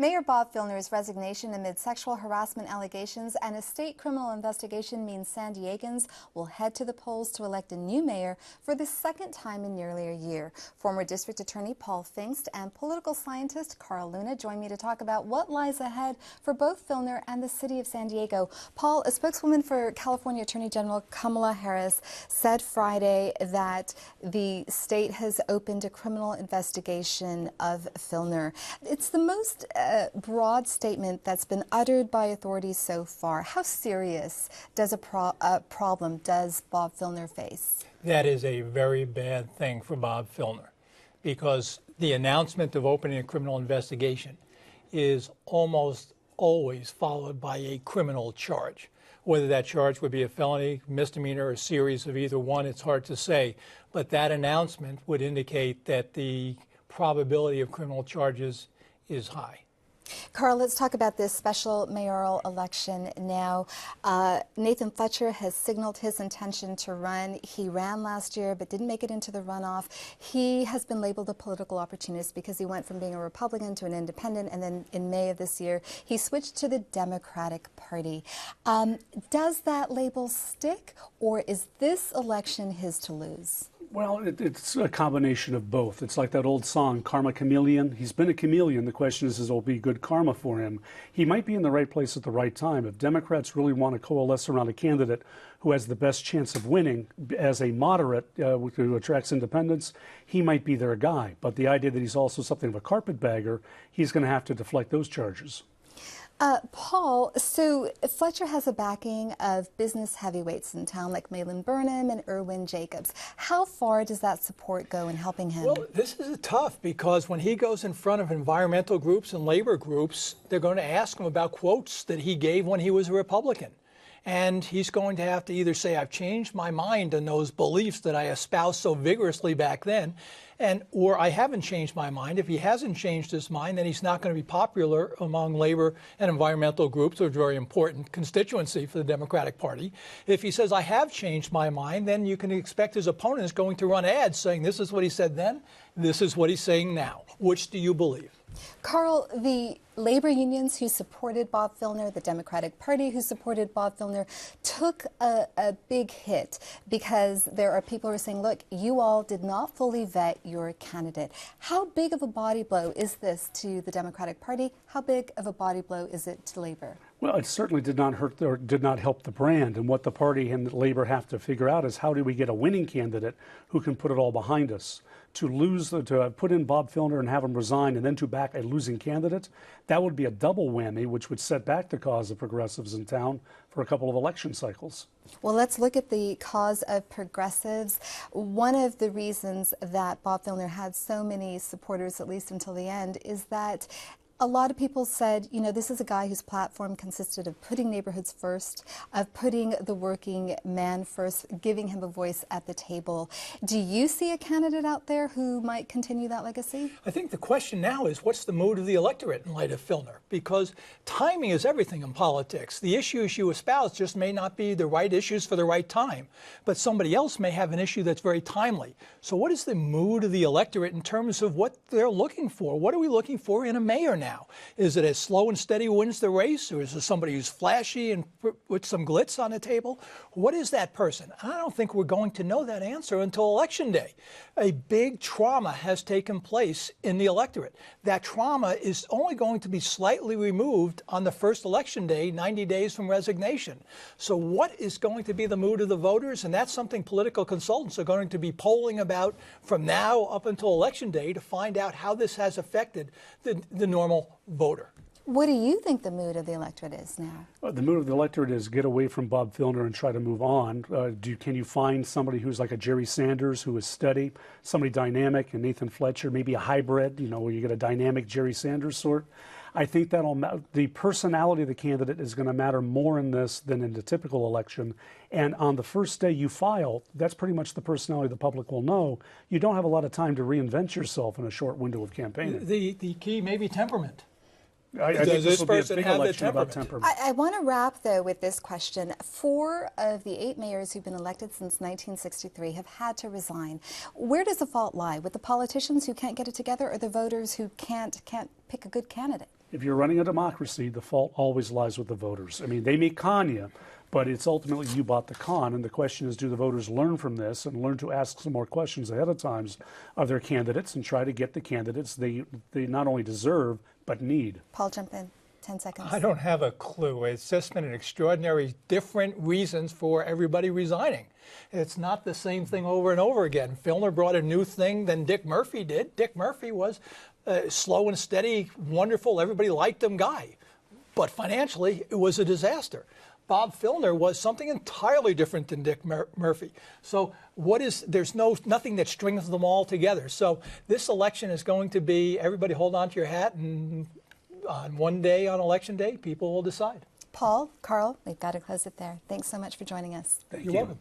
Mayor Bob Filner's resignation amid sexual harassment allegations and a state criminal investigation means San Diegans will head to the polls to elect a new mayor for the second time in nearly a year. Former District Attorney Paul Pfingst and political scientist Carl Luna join me to talk about what lies ahead for both Filner and the city of San Diego. Paul, a spokeswoman for California Attorney General Kamala Harris, said Friday that the state has opened a criminal investigation of Filner. It's the most broad statement that's been uttered by authorities so far. How serious does a problem does Bob Filner face? That is a very bad thing for Bob Filner, because the announcement of opening a criminal investigation is almost always followed by a criminal charge. Whether that charge would be a felony, misdemeanor, or a series of either one, it's hard to say. But that announcement would indicate that the probability of criminal charges is high. Carl, let's talk about this special mayoral election now. Nathan FLETCHER has signaled his intention to run. He ran last year but didn't make it into the runoff. He has been labeled a political opportunist because he went from being a Republican to an independent, and then in May of this year he switched to the Democratic Party. Does that label stick, or is this election his to lose? Well, it's a combination of both. It's like that old song, Karma Chameleon. He's been a chameleon. The question is it'll be good karma for him. He might be in the right place at the right time. If Democrats really want to coalesce around a candidate who has the best chance of winning as a moderate who attracts independents, he might be their guy. But the idea that he's also something of a carpetbagger, he's going to have to deflect those charges. Paul, so FLETCHER has a backing of business heavyweights in town like Malin Burnham and Irwin Jacobs. How far does that support go in helping him? Well, this is tough, because when he goes in front of environmental groups and labor groups, they're going to ask him about quotes that he gave when he was a Republican. And he's going to have to either say, I've changed my mind on those beliefs that I espoused so vigorously back then, or I haven't changed my mind. If he hasn't changed his mind, then he's not going to be popular among labor and environmental groups, which are a very important constituency for the Democratic Party. If he says, I have changed my mind, then you can expect his opponent is going to run ads saying, this is what he said then, this is what he's saying now. Which do you believe? Carl, the labor unions who supported Bob Filner, the Democratic Party who supported Bob Filner, took a big hit because there are people who are saying, look, you all did not fully vet your candidate. How big of a body blow is this to the Democratic Party? How big of a body blow is it to labor? Well, it certainly did not hurt or did not help the brand. And what the party and labor have to figure out is, how do we get a winning candidate who can put it all behind us? To put in Bob Filner and have him resign and then to back a losing candidate, that would be a double whammy, which would set back the cause of progressives in town for a couple of election cycles. Well, let's look at the cause of progressives. One of the reasons that Bob Filner had so many supporters, at least until the end, is that a lot of people said, you know, this is a guy whose platform consisted of putting neighborhoods first, of putting the working man first, giving him a voice at the table. Do you see a candidate out there who might continue that legacy? I think the question now is, what's the mood of the electorate in light of Filner? Because timing is everything in politics. The issues you espouse just may not be the right issues for the right time, but somebody else may have an issue that's very timely. So what is the mood of the electorate in terms of what they're looking for? What are we looking for in a mayor now? Is it a slow and steady wins the race, or is it somebody who's flashy and with some glitz on the table? What is that person? I don't think we're going to know that answer until Election Day. A big trauma has taken place in the electorate. That trauma is only going to be slightly removed on the first Election Day, 90 days from resignation. So what is going to be the mood of the voters? And that's something political consultants are going to be polling about from now up until Election Day to find out how this has affected the normal voter. What do you think the mood of the electorate is now? The mood of the electorate is get away from Bob Filner and try to move on. Can you find somebody who's like a Jerry Sanders, who is steady, somebody dynamic, and Nathan FLETCHER, maybe a hybrid, where you get a dynamic Jerry Sanders sort? I think the personality of the candidate is going to matter more in this than in the typical election. And on the first day you file, that's pretty much the personality the public will know. You don't have a lot of time to reinvent yourself in a short window of campaigning. The key may be temperament. I think this will be a big election about temperament. I want to wrap, though, with this question. 4 of the 8 mayors who've been elected since 1963 have had to resign. Where does the fault lie? With the politicians who can't get it together, or the voters who can't pick a good candidate? If you're running a democracy, the fault always lies with the voters. I mean, they may con you, but it's ultimately you bought the con. And the question is, do the voters learn from this and learn to ask some more questions ahead of time of their candidates and try to get the candidates they not only deserve, but need? Paul, jump in. 10 seconds. I don't have a clue. It's just been an extraordinary different reasons for everybody resigning. It's not the same thing over and over again. Filner brought a new thing than Dick Murphy did. Dick Murphy was slow and steady, wonderful, everybody liked him guy. But financially, it was a disaster. Bob Filner was something entirely different than Dick Murphy. So there's nothing that strings them all together. So this election is going to be, everybody hold on to your hat, and on one day, on election day, people will decide. Paul, Carl, we've got to close it there. Thanks so much for joining us. You're welcome.